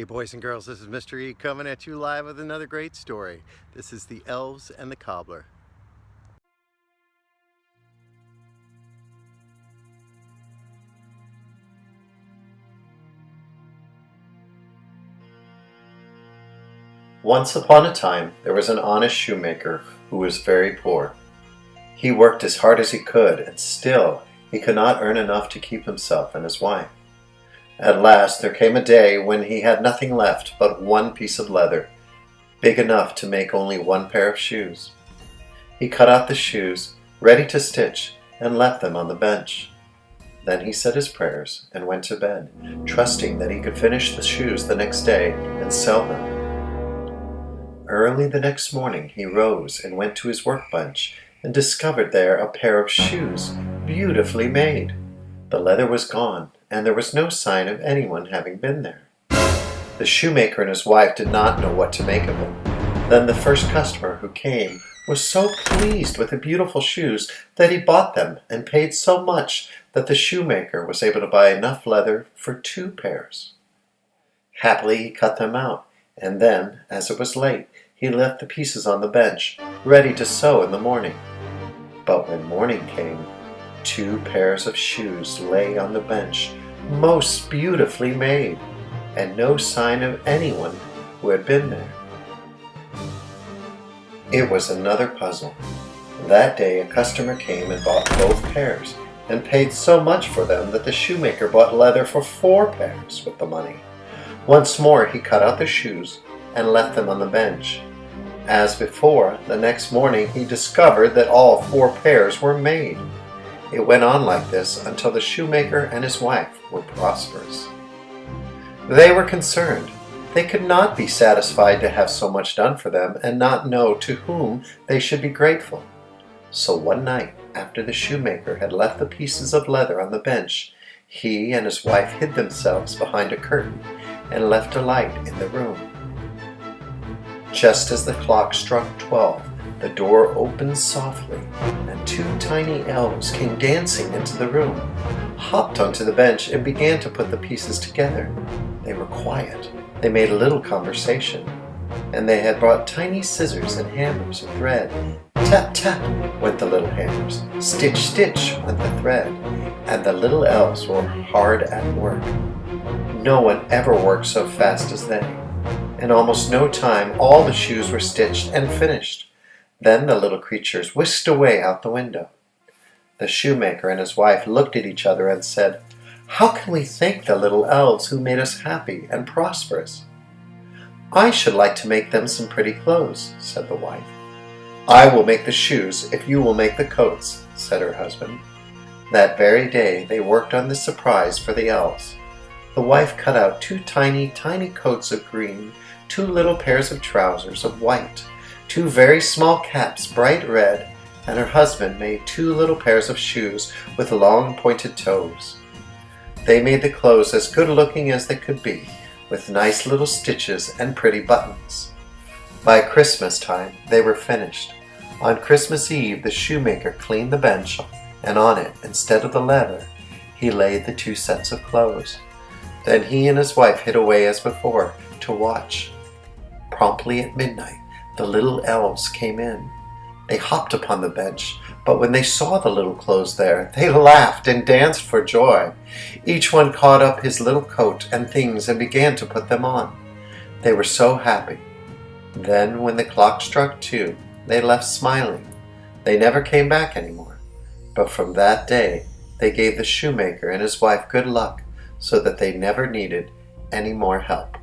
boys and girls, this is Mr. E coming at you live with another great story. This is the Elves and the Cobbler. Once upon a time, there was an honest shoemaker who was very poor. He worked as hard as he could, and still he could not earn enough to keep himself and his wife. At last there came a day when he had nothing left but one piece of leather, big enough to make only one pair of shoes. He cut out the shoes, ready to stitch, and left them on the bench. Then he said his prayers and went to bed, trusting that he could finish the shoes the next day and sell them. Early the next morning he rose and went to his workbench and discovered there a pair of shoes, beautifully made. The leather was gone, and there was no sign of anyone having been there. The shoemaker and his wife did not know what to make of it. Then the first customer who came was so pleased with the beautiful shoes that he bought them and paid so much that the shoemaker was able to buy enough leather for 2 pairs. Happily he cut them out, and then, as it was late, he left the pieces on the bench, ready to sew in the morning. But when morning came, 2 pairs of shoes lay on the bench, most beautifully made, and no sign of anyone who had been there. It was another puzzle. That day a customer came and bought both pairs, and paid so much for them that the shoemaker bought leather for 4 pairs with the money. Once more he cut out the shoes and left them on the bench. As before, the next morning he discovered that all 4 pairs were made. It went on like this until the shoemaker and his wife were prosperous. They were concerned. They could not be satisfied to have so much done for them and not know to whom they should be grateful. So one night, after the shoemaker had left the pieces of leather on the bench, he and his wife hid themselves behind a curtain and left a light in the room. Just as the clock struck 12, the door opened softly, and 2 tiny elves came dancing into the room, hopped onto the bench, and began to put the pieces together. They were quiet. They made a little conversation, and they had brought tiny scissors and hammers and thread. Tap, tap went the little hammers. Stitch, stitch went the thread, and the little elves were hard at work. No one ever worked so fast as they. In almost no time, all the shoes were stitched and finished. Then the little creatures whisked away out the window. The shoemaker and his wife looked at each other and said, "How can we thank the little elves who made us happy and prosperous?" "I should like to make them some pretty clothes," said the wife. "I will make the shoes if you will make the coats," said her husband. That very day they worked on this surprise for the elves. The wife cut out 2 tiny, tiny coats of green, 2 little pairs of trousers of white, 2 very small caps, bright red, and her husband made 2 little pairs of shoes with long pointed toes. They made the clothes as good looking as they could be, with nice little stitches and pretty buttons. By Christmas time they were finished. On Christmas Eve the shoemaker cleaned the bench, and on it, instead of the leather, he laid the 2 sets of clothes. Then he and his wife hid away as before to watch. Promptly at midnight the little elves came in. They hopped upon the bench, but when they saw the little clothes there, they laughed and danced for joy. Each one caught up his little coat and things and began to put them on. They were so happy. Then when the clock struck 2, they left smiling. They never came back anymore. But from that day, they gave the shoemaker and his wife good luck, so that they never needed any more help.